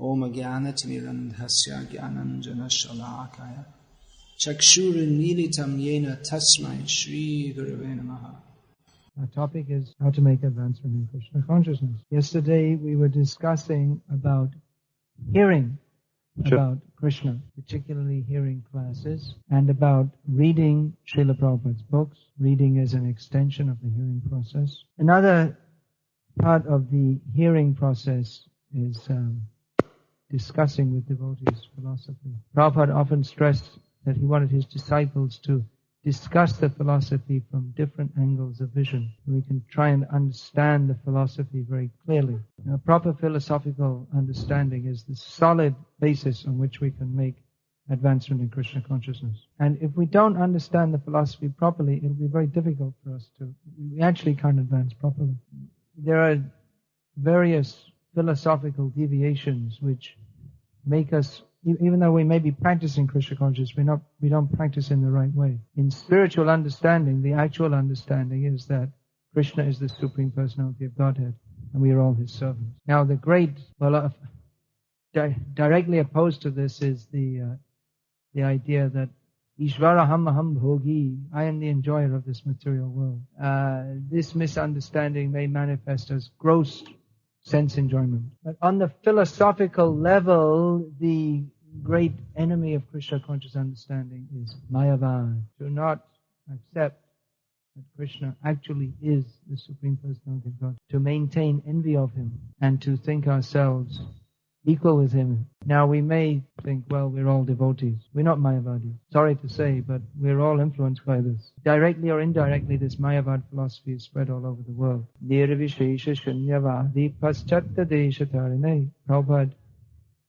Om Jnanatimirandhasya Jnananjana Shalakaya Chakshurinmilitam Yena Tasmai Shri Gurave Namaha. Our topic is how to make advancement in Krishna consciousness. Yesterday we were discussing about hearing about Krishna, particularly hearing classes, and about reading Srila Prabhupada's books. Reading is an extension of the hearing process. Another part of the hearing process is discussing with devotees philosophy. Prabhupada often stressed that he wanted his disciples to discuss the philosophy from different angles of vision. We can try and understand the philosophy very clearly. Now, proper philosophical understanding is the solid basis on which we can make advancement in Krishna consciousness. And if we don't understand the philosophy properly, it'll be very difficult for us we actually can't advance properly. There are various philosophical deviations which make us, even though we may be practicing Krishna consciousness, we don't practice in the right way. In spiritual understanding, the actual understanding is that Krishna is the Supreme Personality of Godhead, and we are all His servants. Now, directly opposed to this is the idea that Ishvaraham aham bhogi, I am the enjoyer of this material world. This misunderstanding may manifest as gross sense enjoyment. But on the philosophical level, the great enemy of Krishna conscious understanding is Mayavad. To not accept that Krishna actually is the Supreme Personality of God. To maintain envy of Him and to think ourselves equal with Him. Now we may think, well, we're all devotees. We're not Mayavadis. Sorry to say, but we're all influenced by this. Directly or indirectly, this Mayavad philosophy is spread all over the world. Nirvishesha shunyavadi paschatta deshatarine. Prabhupada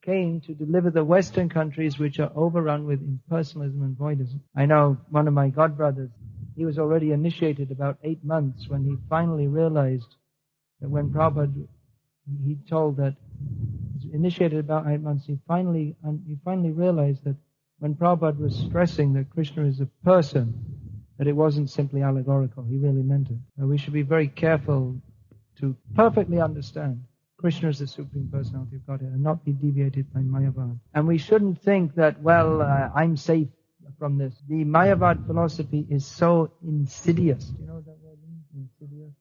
came to deliver the Western countries which are overrun with impersonalism and voidism. I know one of my godbrothers, he was already initiated about 8 months when he finally realized that when Prabhupada, he told that initiated about 8 months, he finally realized that when Prabhupada was stressing that Krishna is a person, that it wasn't simply allegorical. He really meant it. Now, we should be very careful to perfectly understand Krishna is the Supreme Personality of Godhead and not be deviated by Mayavad. And we shouldn't think that, I'm safe from this. The Mayavad philosophy is so insidious. Do you know what that word means? Insidious?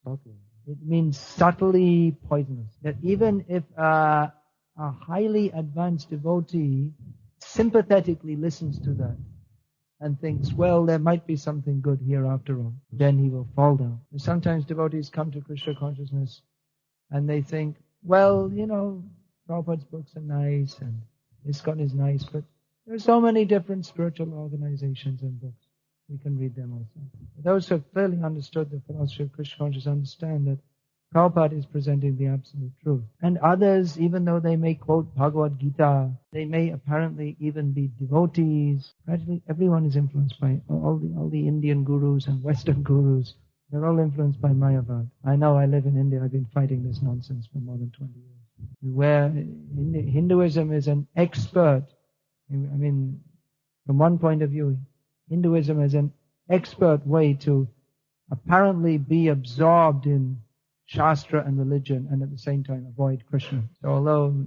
Okay. It means subtly poisonous. That even if a highly advanced devotee sympathetically listens to that and thinks, well, there might be something good here after all, then he will fall down. And sometimes devotees come to Krishna consciousness and they think, well, Prabhupada's books are nice and ISKCON is nice, but there are so many different spiritual organizations and books. We can read them also. Those who have clearly understood the philosophy of Krishna consciousness understand that Prabhupada is presenting the absolute truth. And others, even though they may quote Bhagavad Gita, they may apparently even be devotees. Practically everyone is influenced by all the Indian gurus and Western gurus. They're all influenced by Mayavad. I know I live in India. I've been fighting this nonsense for more than 20 years. Where Hinduism is an expert. From one point of view, Hinduism is an expert way to apparently be absorbed in Shastra and religion and at the same time avoid Krishna. So although,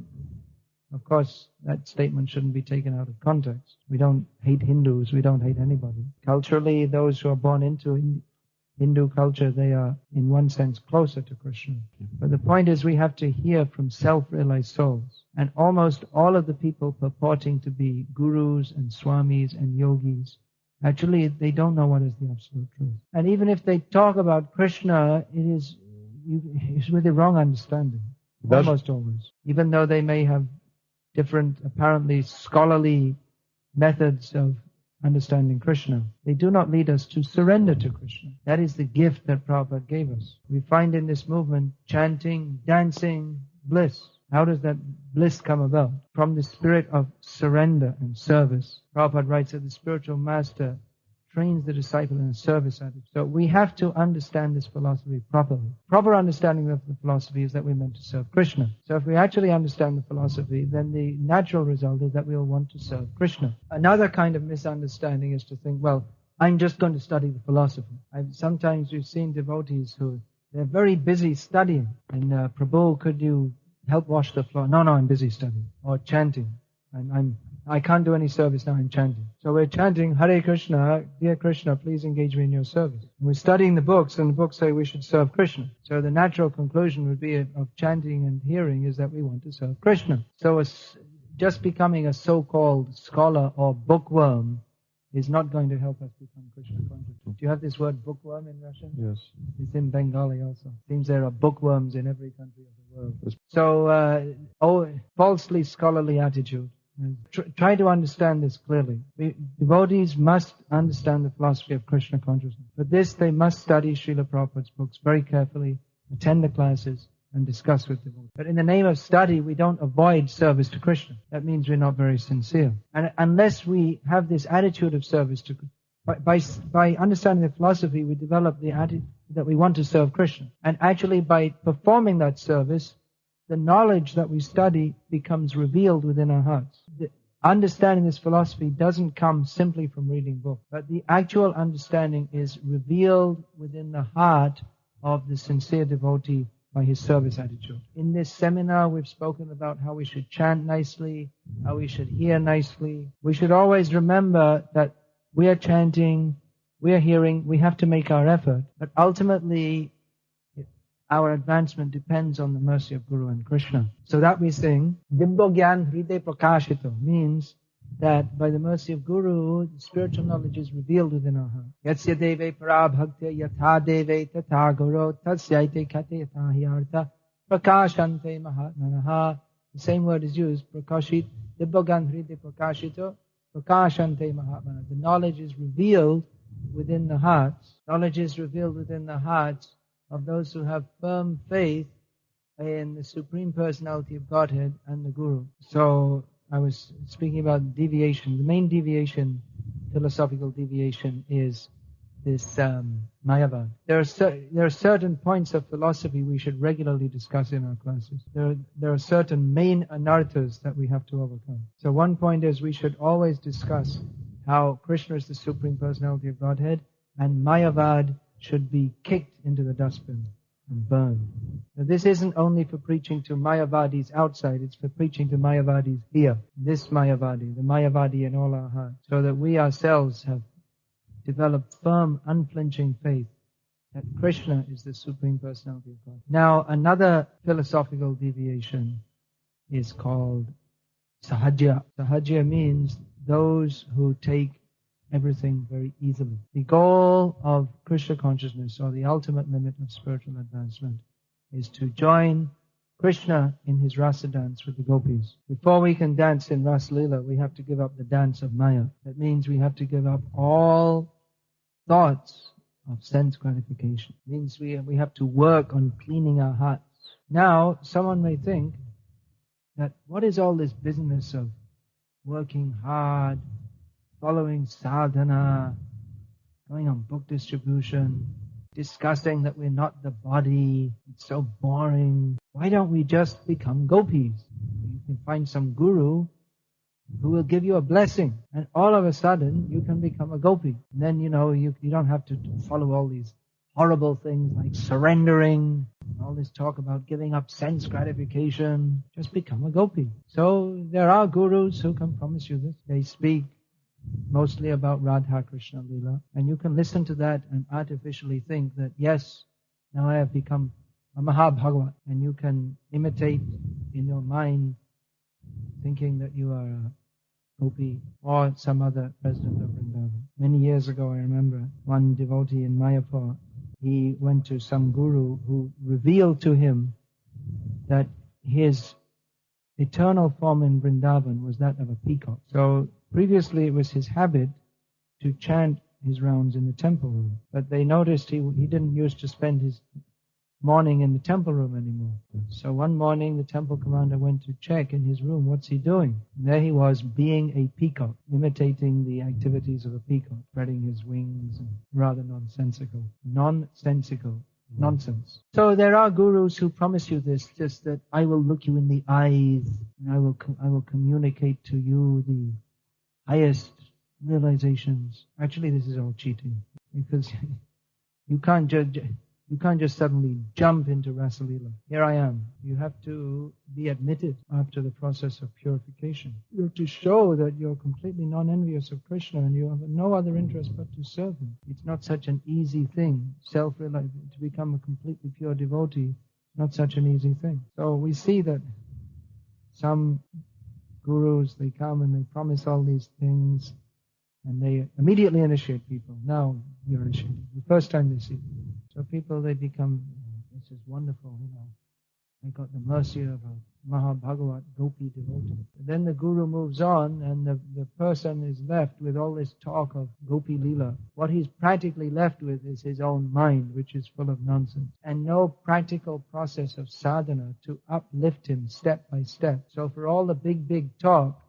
of course, that statement shouldn't be taken out of context. We don't hate Hindus, we don't hate anybody. Culturally, those who are born into Hindu culture, they are in one sense closer to Krishna. But the point is we have to hear from self-realized souls. And almost all of the people purporting to be gurus and swamis and yogis, actually, they don't know what is the absolute truth. And even if they talk about Krishna, it's with the wrong understanding. Almost always. Even though they may have different, apparently scholarly methods of understanding Krishna, they do not lead us to surrender to Krishna. That is the gift that Prabhupada gave us. We find in this movement chanting, dancing, bliss. How does that bliss come about? From the spirit of surrender and service. Prabhupada writes that the spiritual master trains the disciple in a service attitude. So we have to understand this philosophy properly. Proper understanding of the philosophy is that we're meant to serve Krishna. So if we actually understand the philosophy, then the natural result is that we'll want to serve Krishna. Another kind of misunderstanding is to think, well, I'm just going to study the philosophy. Sometimes we've seen devotees who, they're very busy studying. And Prabhu, could you help wash the floor. No, I'm busy studying. Or chanting. I can't do any service now, I'm chanting. So we're chanting, Hare Krishna, dear Krishna, please engage me in your service. And we're studying the books, and the books say we should serve Krishna. So the natural conclusion would be of chanting and hearing is that we want to serve Krishna. So just becoming a so-called scholar or bookworm is not going to help us become Krishna conscious. Do you have this word bookworm in Russian? Yes. It's in Bengali also. Seems there are bookworms in every country of the world. So, falsely scholarly attitude. Try to understand this clearly. Devotees must understand the philosophy of Krishna consciousness. For this, they must study Srila Prabhupada's books very carefully, attend the classes, and discuss with devotees. But in the name of study, we don't avoid service to Krishna. That means we're not very sincere. And unless we have this attitude of service to by understanding the philosophy, we develop the attitude that we want to serve Krishna. And actually, by performing that service, the knowledge that we study becomes revealed within our hearts. Understanding this philosophy doesn't come simply from reading books, but the actual understanding is revealed within the heart of the sincere devotee by his service attitude. In this seminar, we've spoken about how we should chant nicely, how we should hear nicely. We should always remember that we are chanting, we are hearing, we have to make our effort, but ultimately our advancement depends on the mercy of Guru and Krishna. So that we sing, Dibbya Gyan Hride Prakashito, means that by the mercy of Guru, the spiritual knowledge is revealed within our heart. Yatsya deve parabhaktya yatha deve tatha guru tasyaite kate yatha hyartha prakashante mahatmanaha. The same word is used, prakashit, Dibbya Gyan Hride Prakashito, prakashante mahatmanaha. The knowledge is revealed within the hearts. Knowledge is revealed within the hearts of those who have firm faith in the Supreme Personality of Godhead and the Guru. So I was speaking about deviation. The main deviation, philosophical deviation, is this Mayavad. There are certain points of philosophy we should regularly discuss in our classes. There are certain main anarthas that we have to overcome. So one point is we should always discuss how Krishna is the Supreme Personality of Godhead, and Mayavad should be kicked into the dustbin and burned. Now, this isn't only for preaching to Mayavadis outside, it's for preaching to Mayavadis here. This Mayavadi, the Mayavadi in all our hearts, so that we ourselves have developed firm, unflinching faith that Krishna is the Supreme Personality of God. Now, another philosophical deviation is called Sahajya. Sahajya means those who take everything very easily. The goal of Krishna consciousness, or the ultimate limit of spiritual advancement, is to join Krishna in his rasa dance with the gopis. Before we can dance in Rasa Leela, we have to give up the dance of Maya. That means we have to give up all thoughts of sense gratification. It means we have to work on cleaning our hearts. Now, someone may think that what is all this business of working hard, following sadhana, going on book distribution, discussing that we're not the body? It's so boring. Why don't we just become gopis? You can find some guru who will give you a blessing, and all of a sudden you can become a gopi. And then, you don't have to follow all these horrible things like surrendering, all this talk about giving up sense gratification. Just become a gopi. So there are gurus who can promise you this. They speak mostly about Radha Krishna Leela, and you can listen to that and artificially think that, yes, now I have become a Mahabhagavat, and you can imitate in your mind thinking that you are a gopi or some other resident of Vrindavan. Many years ago, I remember one devotee in Mayapur, he went to some guru who revealed to him that his eternal form in Vrindavan was that of a peacock. So previously it was his habit to chant his rounds in the temple room, but they noticed he didn't used to spend his morning in the temple room anymore. So one morning the temple commander went to check in his room, what's he doing? And there he was, being a peacock, imitating the activities of a peacock, spreading his wings, and rather nonsensical. Nonsense. So there are gurus who promise you this, just that I will look you in the eyes, and I will communicate to you the highest realizations. Actually, this is all cheating, because you can't judge. You can't just suddenly jump into Rasa Leela. Here I am. You have to be admitted after the process of purification. You have to show that you're completely non-envious of Krishna and you have no other interest but to serve him. It's not such an easy thing. To become a completely pure devotee, not such an easy thing. So we see that some gurus, they come and they promise all these things and they immediately initiate people. Now you're initiated. The first time they see people. So people, they become, this is wonderful, I got the mercy of a Mahabhagavat Gopi devotee. And then the guru moves on and the person is left with all this talk of Gopi Leela. What he's practically left with is his own mind, which is full of nonsense. And no practical process of sadhana to uplift him step by step. So for all the big talk,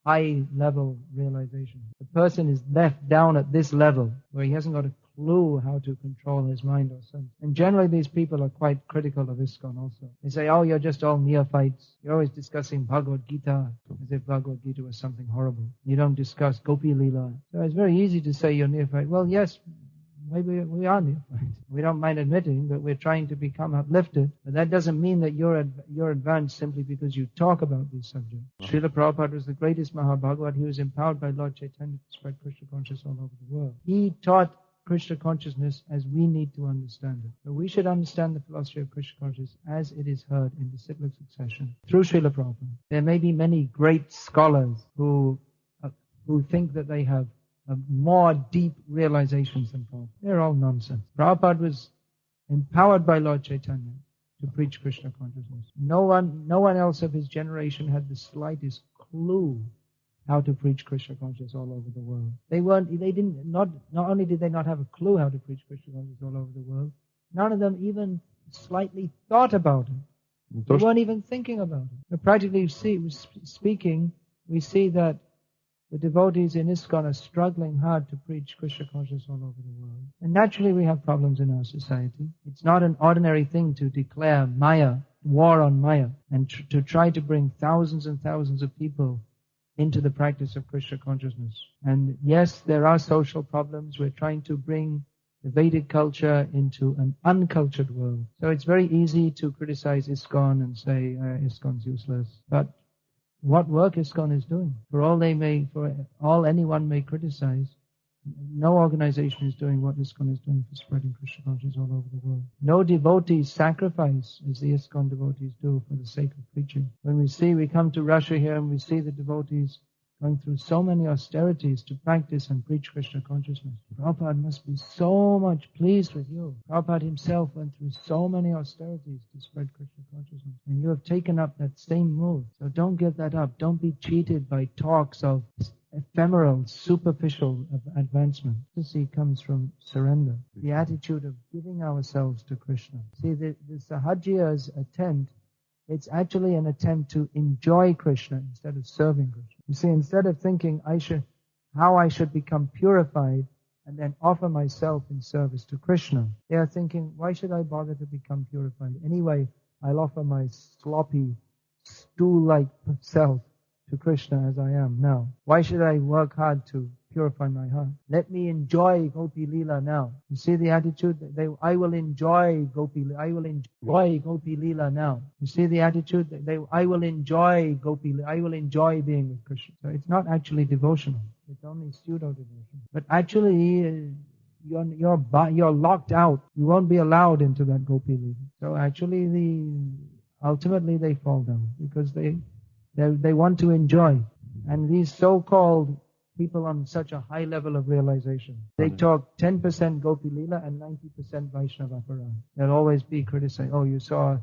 high level realization, the person is left down at this level where he hasn't got a clue how to control his mind or sense. And generally these people are quite critical of ISKCON also. They say, oh, you're just all neophytes. You're always discussing Bhagavad Gita as if Bhagavad Gita was something horrible. You don't discuss Gopi Leela. So it's very easy to say you're neophyte. Well, yes, maybe we are neophytes. We don't mind admitting, but we're trying to become uplifted. But that doesn't mean that you're advanced simply because you talk about these subjects. Srila Prabhupada was the greatest Mahabhagavat. He was empowered by Lord Chaitanya to spread Krishna consciousness all over the world. He taught Krishna consciousness as we need to understand it. So we should understand the philosophy of Krishna consciousness as it is heard in disciplic succession through Srila Prabhupada. There may be many great scholars who think that they have more deep realizations than Prabhupada. They're all nonsense. Prabhupada was empowered by Lord Chaitanya to preach Krishna consciousness. No one else of his generation had the slightest clue how to preach Krishna consciousness all over the world. Not only did they not have a clue how to preach Krishna consciousness all over the world, none of them even slightly thought about it. They weren't even thinking about it. But practically speaking, we see that the devotees in ISKCON are struggling hard to preach Krishna consciousness all over the world. And naturally we have problems in our society. It's not an ordinary thing to declare Maya, war on Maya, and to try to bring thousands and thousands of people into the practice of Krishna consciousness. And yes, there are social problems. We're trying to bring the Vedic culture into an uncultured world. So it's very easy to criticize ISKCON and say ISKCON's useless. But what work ISKCON is doing, for all anyone may criticize, no organization is doing what ISKCON is doing for spreading Krishna consciousness all over the world. No devotees sacrifice as the ISKCON devotees do for the sake of preaching. When we come to Russia here and we see the devotees going through so many austerities to practice and preach Krishna consciousness, Prabhupada must be so much pleased with you. Prabhupada himself went through so many austerities to spread Krishna consciousness. And you have taken up that same move. So don't give that up. Don't be cheated by talks of ephemeral, superficial advancement. This comes from surrender. The attitude of giving ourselves to Krishna. See, the Sahajiya's attempt, it's actually an attempt to enjoy Krishna instead of serving Krishna. You see, instead of thinking how I should become purified and then offer myself in service to Krishna, they are thinking, why should I bother to become purified? Anyway, I'll offer my sloppy, stool-like self to Krishna as I am now. Why should I work hard to purify my heart? Let me enjoy Gopi Leela now. You see the attitude? I will enjoy Gopi Leela. I will enjoy Gopi Leela now. You see the attitude? I will enjoy Gopi Leela. I will enjoy being with Krishna. So it's not actually devotional. It's only pseudo-devotion. But actually, you're locked out. You won't be allowed into that Gopi Leela. So actually, ultimately they fall down because they want to enjoy. And these so-called people on such a high level of realization, they talk 10% Gopi Leela and 90% Vaishnava Aparad. They'll always be criticized. Oh, you saw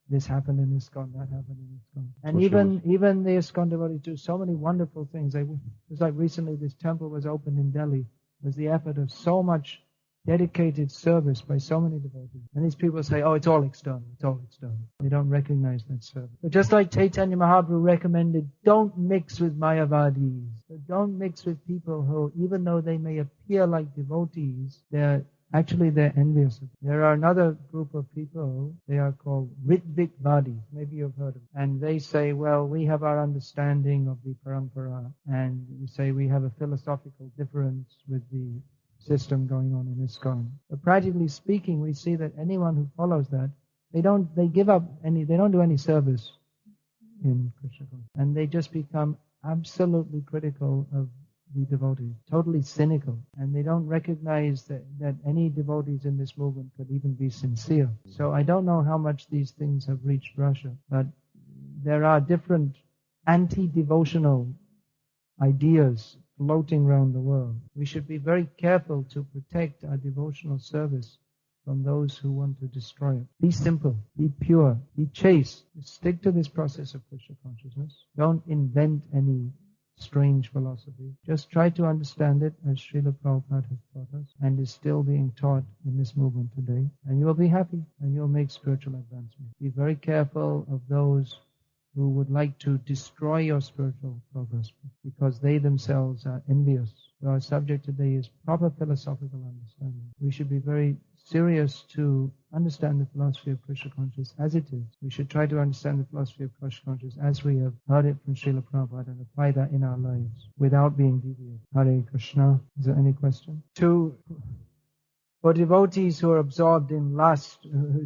this happen in ISKCON, that happened in ISKCON. And even the ISKCON devotees do so many wonderful things. It's like recently this temple was opened in Delhi. It was the effort of so much dedicated service by so many devotees. And these people say, oh, it's all external. It's all external. They don't recognize that service. But just like Chaitanya Mahaprabhu recommended, don't mix with Mayavadis. So don't mix with people who, even though they may appear like devotees, they're envious of them. There are another group of people, they are called Ritvik Vadis. Maybe you've heard of them. And they say, well, we have our understanding of the parampara, and we say we have a philosophical difference with the system going on in ISKCON. But practically speaking, we see that anyone who follows that, they don't do any service in Krishna consciousness. And they just become absolutely critical of the devotees, totally cynical. And they don't recognize that any devotees in this movement could even be sincere. So I don't know how much these things have reached Russia, but there are different anti-devotional ideas floating around the world. We should be very careful to protect our devotional service from those who want to destroy it. Be simple, be pure, be chaste. Stick to this process of Krishna consciousness. Don't invent any strange philosophy. Just try to understand it as Srila Prabhupada has taught us and is still being taught in this movement today. And you will be happy and you will make spiritual advancement. Be very careful of those who would like to destroy your spiritual progress because they themselves are envious. So our subject today is proper philosophical understanding. We should be very serious to understand the philosophy of Krishna consciousness as it is. We should try to understand the philosophy of Krishna consciousness as we have heard it from Srila Prabhupada and apply that in our lives without being deviated. Hare Krishna. Is there any question? For devotees who are absorbed in lust, who are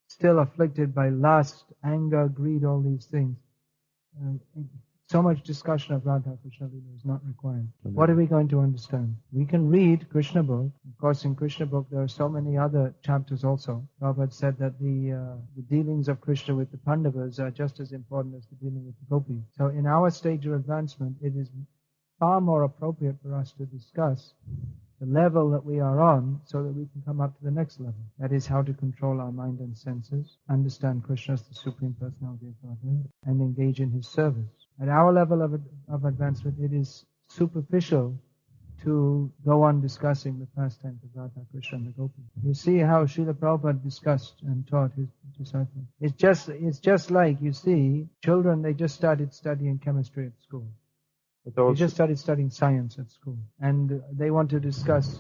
still afflicted by lust, anger, greed, all these things, so much discussion of Radha Krishna Lila is not required. What are we going to understand? We can read Krishna book. Of course, in Krishna book there are so many other chapters also. Prabhupada said that the dealings of Krishna with the Pandavas are just as important as the dealing with the gopis. So in our stage of advancement, it is far more appropriate for us to discuss the level that we are on so that we can come up to the next level. That is how to control our mind and senses, understand Krishna as the Supreme Personality of Godhead, and engage in His service. At our level of advancement, it is superficial to go on discussing the pastimes of Radha, Krishna, and the gopis. You see how Srila Prabhupada discussed and taught his disciples. It's just like, you see, children, they just started studying chemistry at school. They just started studying science at school. And they want to discuss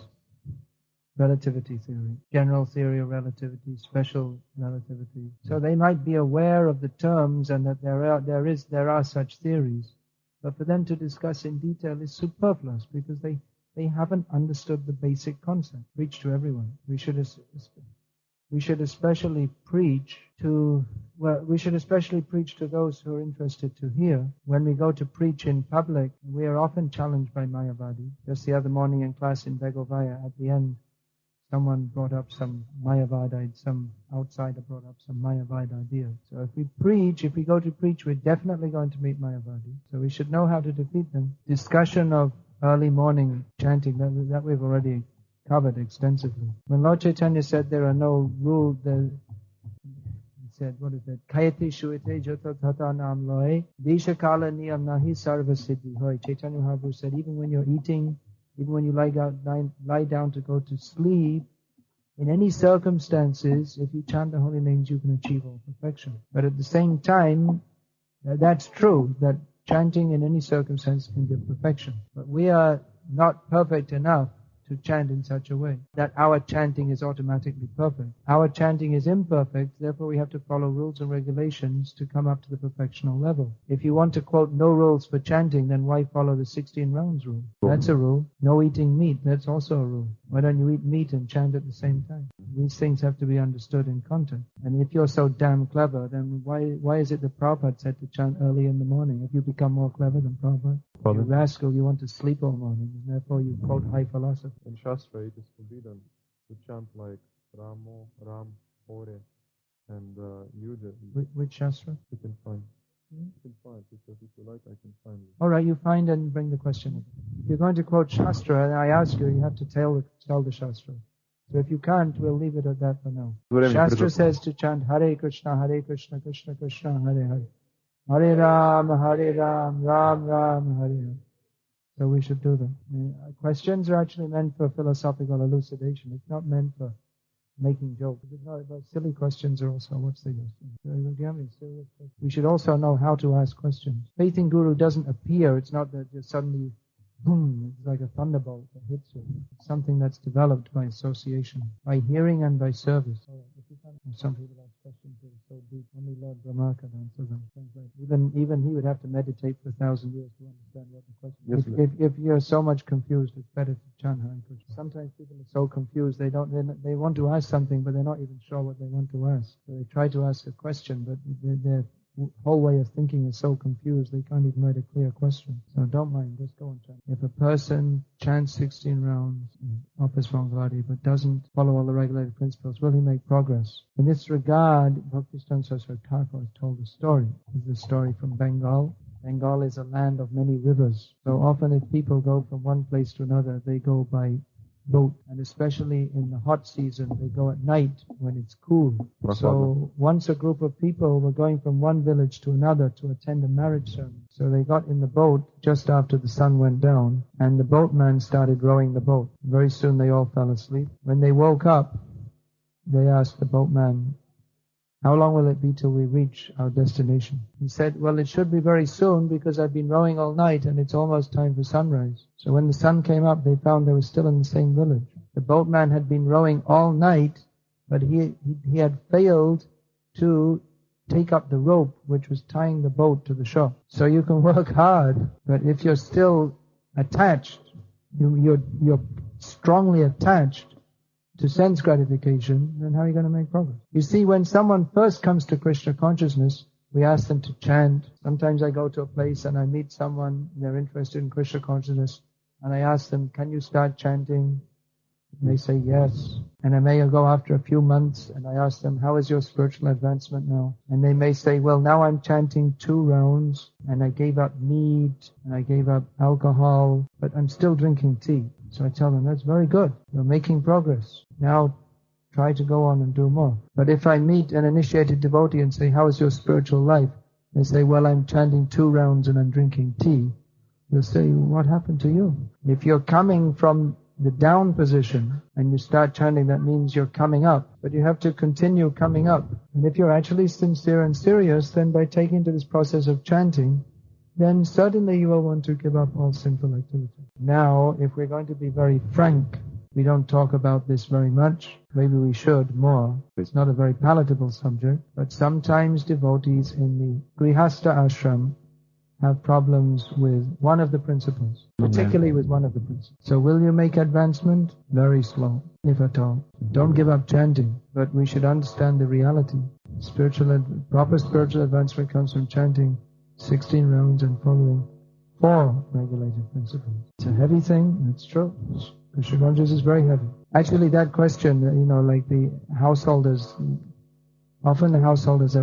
relativity theory, general theory of relativity, special relativity. So they might be aware of the terms and that there are such theories. But for them to discuss in detail is superfluous because they haven't understood the basic concept. Preach to everyone. We should especially preach to those who are interested to hear. When we go to preach in public, we are often challenged by Mayavadi. Just the other morning in class in Begovaya, at the end, someone brought up some Mayavadi, some outsider brought up some Mayavadi ideas. So if we go to preach, we're definitely going to meet Mayavadi. So we should know how to defeat them. Discussion of early morning chanting, that we've already covered extensively. When Lord Chaitanya said there are no rules, he said, what is that? Kayati shuite jata tata nam loy, desha kala niyam nahi sarva siddhi hoy. Chaitanya Mahaprabhu said, even when you're eating, even when you lie down to go to sleep, in any circumstances, if you chant the holy names, you can achieve all perfection. But at the same time, that's true, that chanting in any circumstance can give perfection. But we are not perfect enough to chant in such a way that our chanting is automatically perfect. Our chanting is imperfect, therefore we have to follow rules and regulations to come up to the perfectional level. If you want to quote no rules for chanting, then why follow the 16 rounds rule? That's a rule. No eating meat, that's also a rule. Why don't you eat meat and chant at the same time? These things have to be understood in context. And if you're so damn clever, then why is it that Prabhupada said to chant early in the morning? Have you become more clever than Prabhupada? You rascal, you want to sleep all morning, and therefore you quote high philosophy. In Shastra, it is forbidden to chant like Ramo, Ram, Hore, and Yuja. Which Shastra? You can find. You can find. If you like, I can find it. All right, you find and bring the question. If you're going to quote Shastra, and I ask you, you have to tell the Shastra. So if you can't, we'll leave it at that for now. Shastra says to chant Hare Krishna, Krishna Krishna, Hare Hare. Hare Ram, Ram Ram, Hare Hare. So we should do them. Questions are actually meant for philosophical elucidation. It's not meant for making jokes. Silly questions are also, what's the use? Do you have any serious questions? We should also know how to ask questions. Faith in Guru doesn't appear. It's not that just suddenly, boom, it's like a thunderbolt that hits you. It's something that's developed by association, by hearing and by service. Some people ask questions with so deep. Only Lord Brahma can answer them. Even he would have to meditate for 1,000 years to understand what the question is. If you're so much confused, it's better to chant Hare Krishna. Sometimes people are so confused, they want to ask something, but they're not even sure what they want to ask. So they try to ask a question, but their whole way of thinking is so confused, they can't even write a clear question. So don't mind, just go and chant. If a person chants 16 rounds, offers Mangaladi, but doesn't follow all the regulated principles, will he make progress? In this regard, Bhakti-Siddhanta Saraswati Thakur has told a story. This is a story from Bengal. Bengal is a land of many rivers. So often if people go from one place to another, they go by boat, and especially in the hot season, they go at night when it's cool. So once a group of people were going from one village to another to attend a marriage ceremony. So they got in the boat just after the sun went down, and the boatman started rowing the boat. Very soon they all fell asleep. When they woke up, they asked the boatman, "How long will it be till we reach our destination?" He said, "Well, it should be very soon because I've been rowing all night and it's almost time for sunrise." So when the sun came up, they found they were still in the same village. The boatman had been rowing all night, but he had failed to take up the rope which was tying the boat to the shore. So you can work hard, but if you're still attached, you're strongly attached to sense gratification, then how are you going to make progress? You see, when someone first comes to Krishna consciousness, we ask them to chant. Sometimes I go to a place and I meet someone, they're interested in Krishna consciousness, and I ask them, "Can you start chanting?" And they say yes. And I may go after a few months and I ask them, "How is your spiritual advancement now?" And they may say, "Well, now I'm chanting 2 rounds and I gave up meat and I gave up alcohol, but I'm still drinking tea." So I tell them, "That's very good. You're making progress. Now try to go on and do more." But if I meet an initiated devotee and say, "How is your spiritual life?" They say, "Well, I'm chanting 2 rounds and I'm drinking tea." They'll say, "What happened to you?" If you're coming from the down position and you start chanting, that means you're coming up. But you have to continue coming up. And if you're actually sincere and serious, then by taking to this process of chanting, then certainly you will want to give up all sinful activity. Now, if we're going to be very frank, we don't talk about this very much. Maybe we should more. It's not a very palatable subject. But sometimes devotees in the Grihastha ashram have problems with one of the principles, particularly with one of the principles. So will you make advancement? Very slow, if at all. Don't give up chanting, but we should understand the reality. Proper spiritual advancement comes from chanting 16 rounds and following 4 regulated principles. It's a heavy thing, it's true. Krishna consciousness is very heavy. Actually, that question, like the householders, householders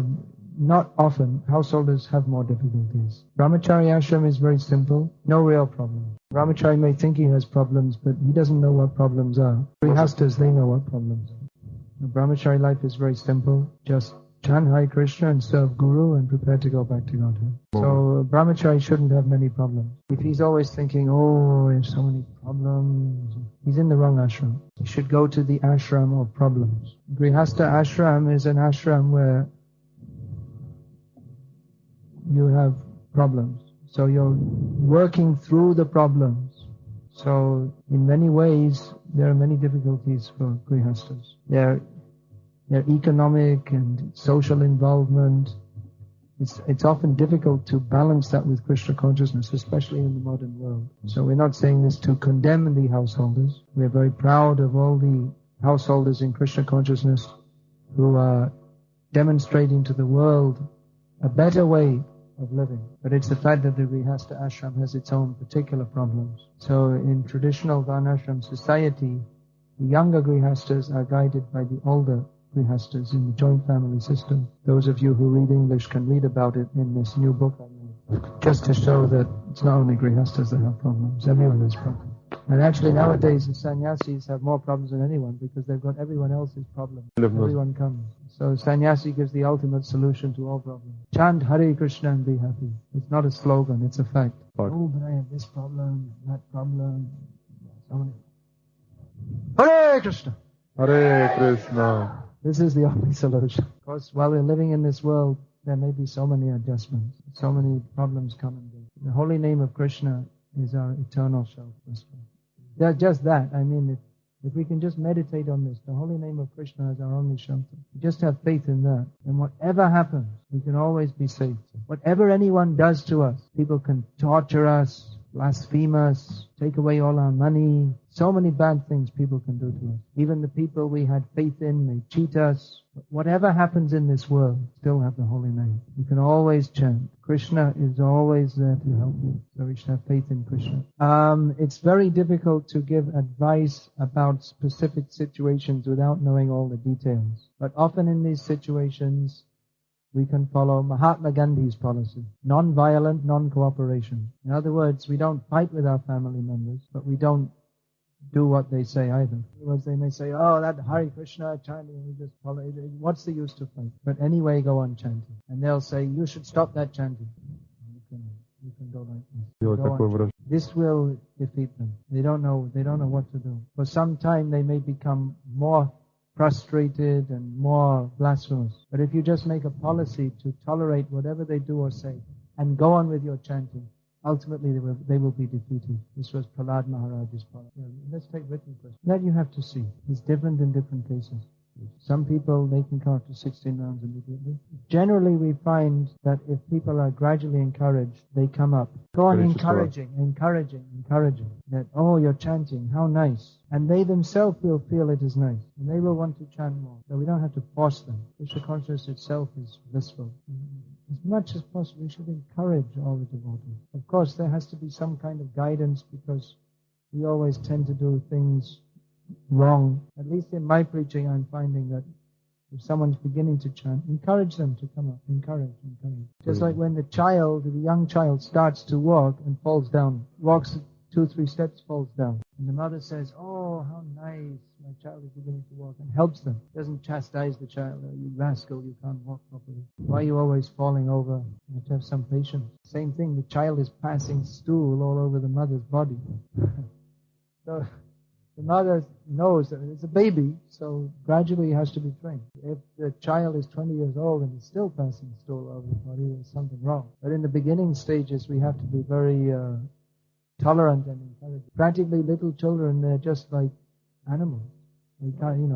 have more difficulties. Brahmachari ashram is very simple, no real problem. Brahmachari may think he has problems, but he doesn't know what problems are. Grihasthas, they know what problems are. The Brahmachari life is very simple, just chant Hare Krishna and serve Guru and prepare to go back to Godhead. So Brahmachari shouldn't have many problems. If he's always thinking, "Oh, I have so many problems," he's in the wrong ashram. He should go to the ashram of problems. Grihastha ashram is an ashram where you have problems. So you're working through the problems. So in many ways, there are many difficulties for Grihasthas. Their economic and social involvement, it's often difficult to balance that with Krishna consciousness, especially in the modern world. So we're not saying this to condemn the householders. We're very proud of all the householders in Krishna consciousness who are demonstrating to the world a better way of living. But it's the fact that the Grihastha ashram has its own particular problems. So in traditional Varnashram society, the younger Grihasthas are guided by the older Grihasthas in the joint family system. Those of you who read English can read about it in this new book I made, just to show that it's not only Grihasthas that have problems, everyone has problems. And actually nowadays the sannyasis have more problems than anyone because they've got everyone else's problems. Everyone comes. So sannyasi gives the ultimate solution to all problems. Chant Hare Krishna and be happy. It's not a slogan, it's a fact. Oh, but I have this problem, that problem. Hare Krishna! Hare Krishna! This is the only solution. Of course, while we're living in this world, there may be so many adjustments, so many problems come and go. The holy name of Krishna is our eternal self. Just that. I mean, If we can just meditate on this, the holy name of Krishna as our only shelter, just have faith in that, and whatever happens, we can always be safe. Whatever anyone does to us, people can torture us, blaspheme us, take away all our money. So many bad things people can do to us. Even the people we had faith in may cheat us. But whatever happens in this world, still have the holy name. You can always chant. Krishna is always there to help you. So we should have faith in Krishna. It's very difficult to give advice about specific situations without knowing all the details. But often in these situations, we can follow Mahatma Gandhi's policy. Non-violent, non-cooperation. In other words, we don't fight with our family members, but we don't do what they say either. In other words, they may say, oh, that Hare Krishna chanting, and we just follow it. What's the use to fight? But anyway, go on chanting. And they'll say, you should stop that chanting. You can go like this. Go on. This will defeat them. They don't know what to do. For some time, they may become more frustrated and more blasphemous. But if you just make a policy to tolerate whatever they do or say and go on with your chanting, ultimately they will be defeated. This was Prahlad Maharaj's policy. Let's take written question. That you have to see. It's different in different cases. Some people, they can count to 16 rounds immediately. Generally, we find that if people are gradually encouraged, they come up. Go on encouraging. That, oh, you're chanting, how nice. And they themselves will feel it is nice. And they will want to chant more. So we don't have to force them. Krishna consciousness itself is blissful. As much as possible, we should encourage all the devotees. Of course, there has to be some kind of guidance because we always tend to do things wrong. At least in my preaching, I'm finding that if someone's beginning to chant, encourage them to come up. Encourage. Just like when the young child starts to walk and falls down, walks 2-3 steps, falls down. And the mother says, oh, how nice, my child is beginning to walk, and helps them. Doesn't chastise the child, oh, you rascal, you can't walk properly. Why are you always falling over? You have to have some patience. Same thing, the child is passing stool all over the mother's body. So the mother knows that it's a baby, so gradually it has to be trained. If the child is 20 years old and is still passing stool over the body, there's something wrong. But in the beginning stages, we have to be very tolerant and encouraging. Practically little children, they're just like animals. They can't,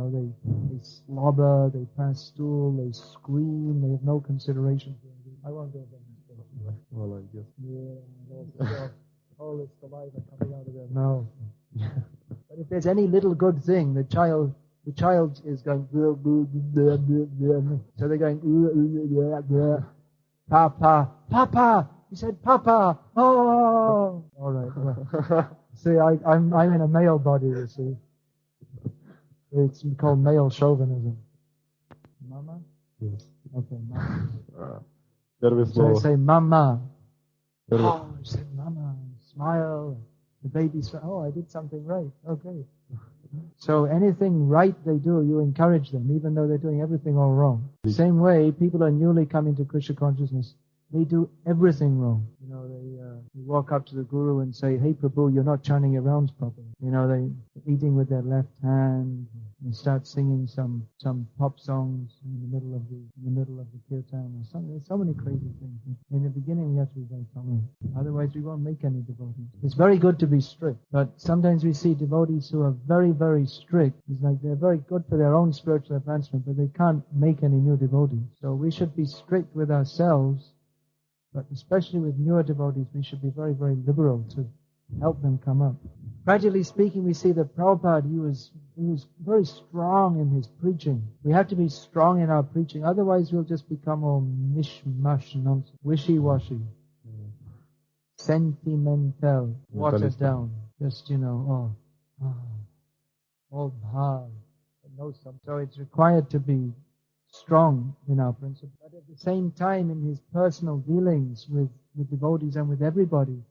they slobber, they pass stool, they scream, they have no consideration for anything. I won't go there. Well, I guess. Yeah, all the saliva coming out of their mouth. But if there's any little good thing, the child is going, so they're going, Papa. He said, Papa. Oh, all right. Well, see, I'm in a male body. You see, it's called male chauvinism. Mama. Yes. Okay, Mama. Первое So I слово. say, Mama. Oh, I said, Mama. Smile. The baby says, oh, I did something right. Okay. So anything right they do, you encourage them, even though they're doing everything all wrong. Same way, people are newly coming to Krishna consciousness. They do everything wrong. They walk up to the Guru and say, hey Prabhu, you're not chanting your rounds properly. They're eating with their left hand. They start singing some pop songs in the middle of the kirtan or something. There's so many crazy things. In the beginning, we have to be very tolerant. Otherwise, we won't make any devotees. It's very good to be strict, but sometimes we see devotees who are very, very strict. It's like they're very good for their own spiritual advancement, but they can't make any new devotees. So we should be strict with ourselves, but especially with newer devotees, we should be very, very liberal to help them come up. Practically speaking, we see that Prabhupada, he was very strong in his preaching. We have to be strong in our preaching, otherwise we'll just become all mishmash nonsense, wishy-washy, sentimental, watered down, just, all bhav, no some. So it's required to be strong in our principle, but at the same time, in his personal dealings with devotees and with everybody,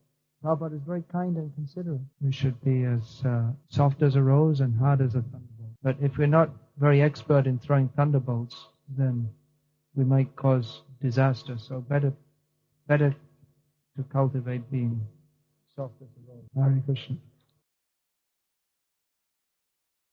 Prabhupada is very kind and considerate. We should be as soft as a rose and hard as a thunderbolt. But if we're not very expert in throwing thunderbolts, then we might cause disaster. So better to cultivate being soft as a rose. Hare Krishna.